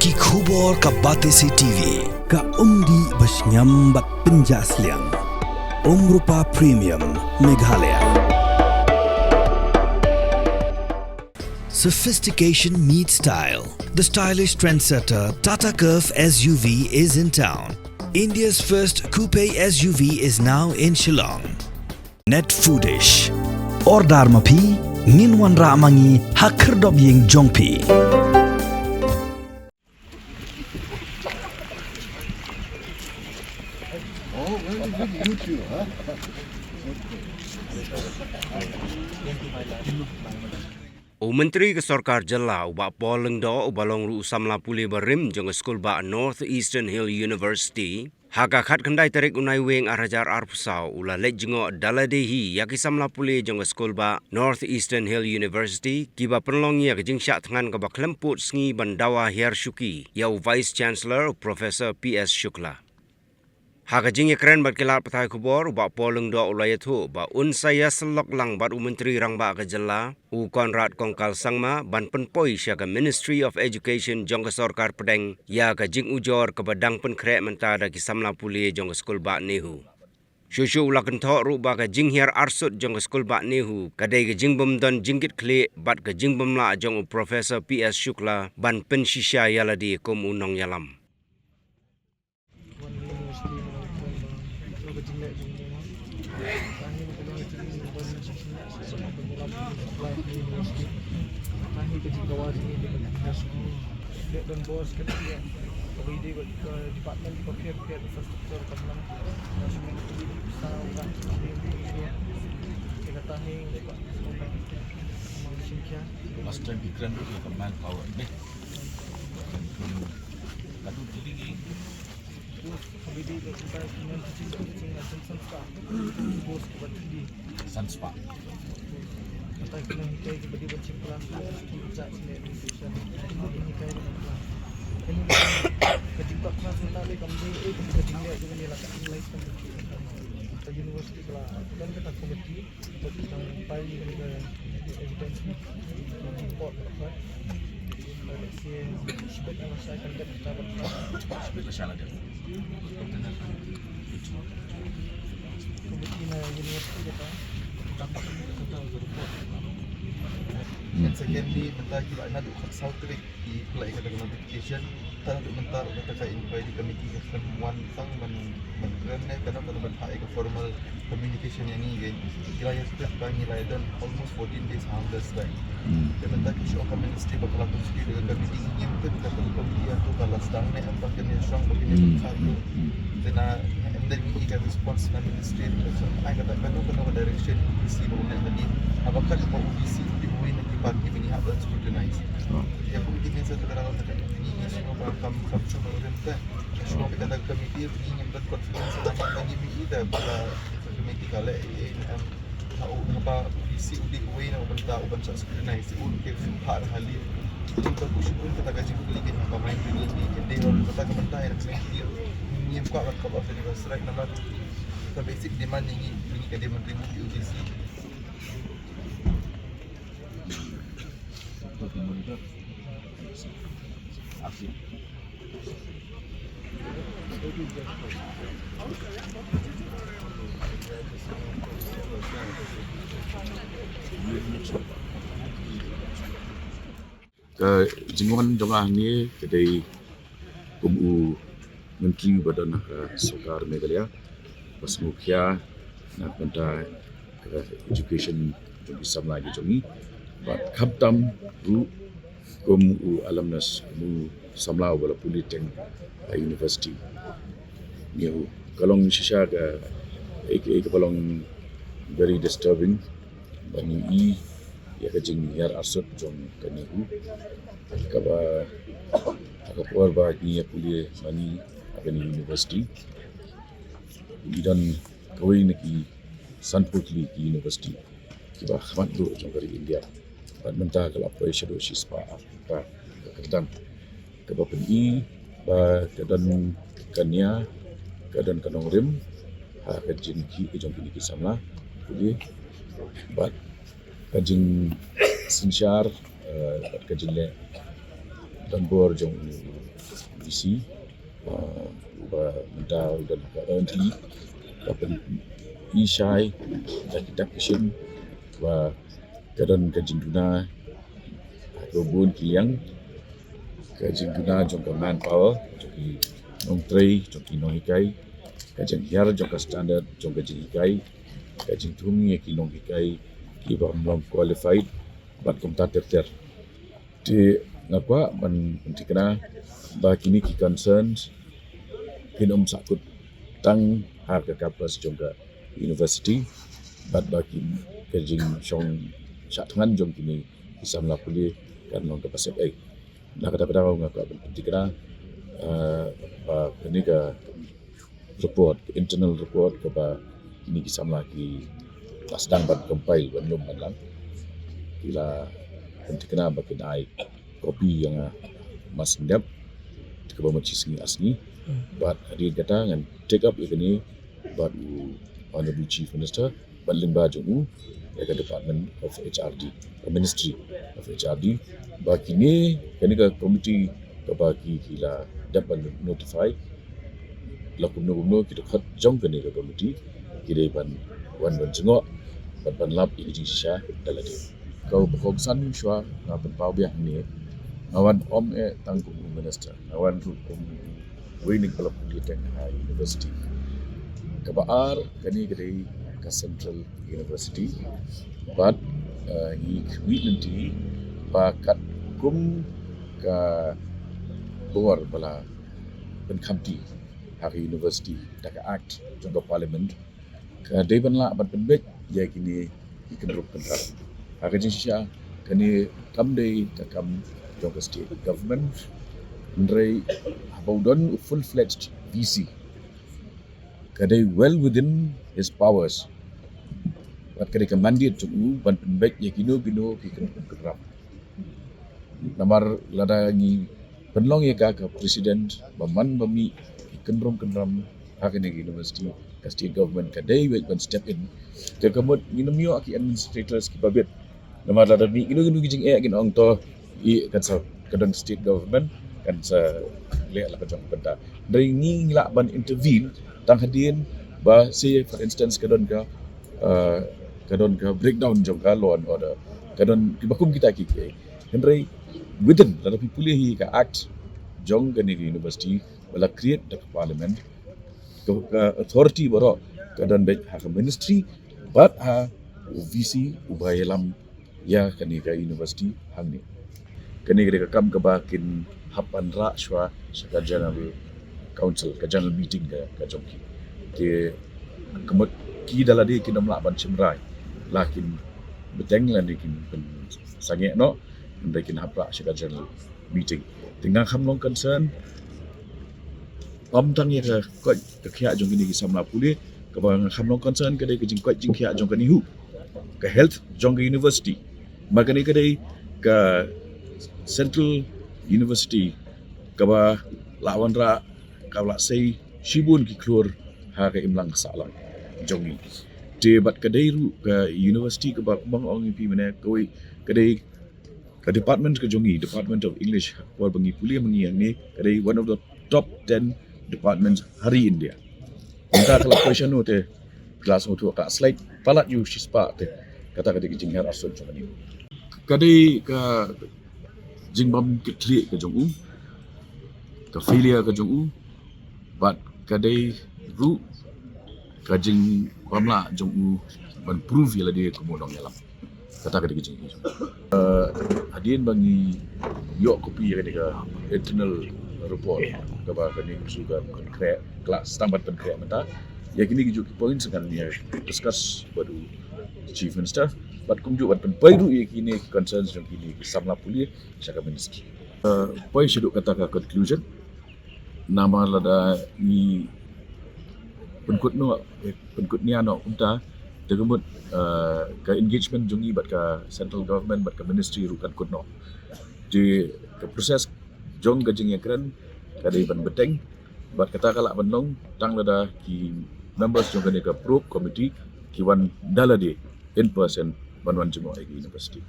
Ki khubor ka Batesi TV. Ka umdi basnyam bak penjaslian. Rupa Premium Meghalaya. Sophistication meets style. The stylish trendsetter Tata Curve SUV is in town. India's first coupe SUV is now in Shillong. Net Foodish. Ordar mapi, minwan ramangi hakerdob ying jongpi. Menteri Kesorkar Jela ubak poleng do ubalong ru samla puli berim jong skul ba North Eastern Hill University. Haka khat kendai tarik unai weng arajar arpusau ula let jengo daladehi yaki samla puli jong skul ba North Eastern Hill University kiba penlong ya kejing syak tangan ke bak lemput sengi bandawa Her Shuki yau Vice Chancellor Professor P.S. Shukla. Haka jing keren bat kelat patai kubor ubak poleng do ulaya tu ba unsaya selok lang bat Menteri rang ba ke Jela u Konrad Kongkal Sangma ban penpoi sya ke Ministry of Education jong ke Sorkar Pedeng ya ke jing ujor ke badang penkrek menta da ki samla puli jong ke skul ba Nehu. Shushu ula kentok ru ba ke jing hiar arsut jong ke skul ba Nehu kadai ke jing bom don jingkit klik bat ke jing bom la jong Professor P.S. Shukla ban pensisya yaladi kum unong yalam. Dan bos kan dia di department di pakai infrastruktur kan nasional di besar kan kita tahing dekat Malaysia last time iklan tu dia kemal power ni kadu tinggi habis di kita dengan kucing sanska bos kepada di sunspa kita kena hikai kepada bacaan kelas kita sendiri ini kai ini ketika kelas kita ni kami ketika juga ni lah nilai ke universiti kelas dan kita komiti tentang pai ke evidence report apa sebagai masyarakat kita sebagai salah dia komiti na universiti kita dapat kita report. And secondly, mentar kita nak duk sautrik di pelai kata notification, tak duk mentar kata ka inquiry committee ke one tang men keren kadang kadang bentak ke formal communication yang ni kan. Kira ya split bagi lai dan almost 14 days harmless right. Dan mentar ki show kami mesti bakal aku sendiri dengan committee yang tu kita perlu committee tu kalau sedang ni apa kena strong begini satu. Kena and then we get response from ministry. So I kata kena direction isi bawa tadi. Apakah sebab isi pagi ini habis scrutinize. Ya pun kita saya terang ini semua kam semua rendah. Semua kita ada komiti ini yang berkonferensi sama bagi kita pada komiti kala tahu apa isi udik way na ubanta ubanta scrutinize ke har hali. Jika push pun kita gaji beli ke pemain ini dia orang kata kemanta yang sendiri ini buka apa ini strike nama kita basic demand ini ke dia menerima UDC. aksi ke jinguan jongah ni kedai kumu Menteri Badan Sorkar Meghalaya Pasmukhya nak benda education jong samla di jongi but kaptam ru kumu alumnus kumu samla wala Politeng University ni kalong shisha ga ek balong very disturbing bani i ya kajing yar arsut jong kanihu kaba akapor ba ni puli mani agani university idan kawai naki Sanputli University kiba khmat do jong dari India ban menta kala operation do shispa ka kedan kaba peni ba kedan kania kedan kanong rim ha kajin ki jong pini ki samla puli bat kajing sinsyar bat kajing le dan bor jong VC ba mental dan early kapan ishai dan kita kishin ba kadan kajinduna robun kiliang kajinduna jongka manpower joki nongtrei joki nohikai kajing hiar jongka standard jongka jikai kajing thumi ki nonghikai ki ba long qualified bat komta ter di ngapa man pentikna ba kini ki concerns kinom sakut tang harga kapas jongka university bat bagi kajing shong syatangan jong kini isam lapuli kan long kapasek nak kata-kata ngapa pentikna ba kini ka report internal report ke ba kini kisam lagi sedang ban compile ban lum ban lang kila pentikna ba kinai kopi yang mas ndap ke ba machi singi asni but dia kata ngan take up ini but honorable chief minister baling baju ke department of HRD ministry of HRD bagi ni ke committee ke bagi kila dapat notify lakum no kita khat jong ke committee kira ban wan jengok ban lap ini sha dalade kau berkongsan shwa ngapan pau biak ni ngawan om tanggung minister ngawan hukum winning kalau di Tengah University kebaar kani kedai ke Central University but i community pakat kum ka bor bala penkamti hari university taka act jangka parliament ka deban la bat penbek ya kini ikendrup kendra hari jinsya kani kamdei takam jangka state government Andre Abaudon full-fledged VC. Kadai well within his powers. Wat kadai mandate tu ban penbek ya kino ki keram. Namar lada ni penlong ya ka president baman bami kendrom hakene university ka state government kadai wait ban step in. Ke kamot minumyo aki administrators ki babet. Namar lada ni kino kijing agin ong to I kan sa kadang state government kan sa lihat lah kacang benda. Dari ni lah ban intervene tang hadin ba say for instance kadon ka breakdown jong ka law and order kadon kibakum kita kiki. Henry within la people hi ka act jong ka ni university wala create the parliament ka authority baro kadon baik ha ministry but ha VC ubayalam ya ka ni ka university hang ni. Kani ka kam ka bakin hapan ra shwa sa general council ka general meeting ka jongki ke kemut ki dalade kinam la ban chimrai lakin beteng lan dikin sange no bekin hapra sa general meeting tinggal hamlong concern tang ya ka khia jong ni samla puli ka bang hamlong concern ka dei ka jing kwat jing khia jong ka ni hu ka health jong ka university magani ka dei ka Central University kaba lawan ra kawla sei shibun ki klur ha ka imlang salang jongi te bat kadai ru ka university kaba bang ong pi mena koi kadai ka department ka jongi department of English war bangi puli mangi yang ni kadai one of the top 10 departments hari India kita kalau question no te kelas tu ka slide palat you shispa te kata kadai jing her asun jongi kadai ka jingbam kitli ke jongu ka failure ke jongu but kadai ru ka jing pamla jongu ban prove yala dia komodong yalam kata kadai jing hadin bangi yo kopi ya kadai internal report ka ba kani sugar konkret kelas tambat konkret mata ya kini ki point sekan ya discuss baru chief minister but kumju wat penpairu ye kini concerns jong kini samla puli saka ministry poi sheduk kata ka conclusion nama lada ni penkut ni ano unta degemut ka engagement jongi bat ka central government bat ka ministry rukan kutno di ka proses jong gajing yakran kadai ban beteng bat kata kala benong tang lada ki members jong ka probe committee ki wan dalade in person Banwan Jumbo University.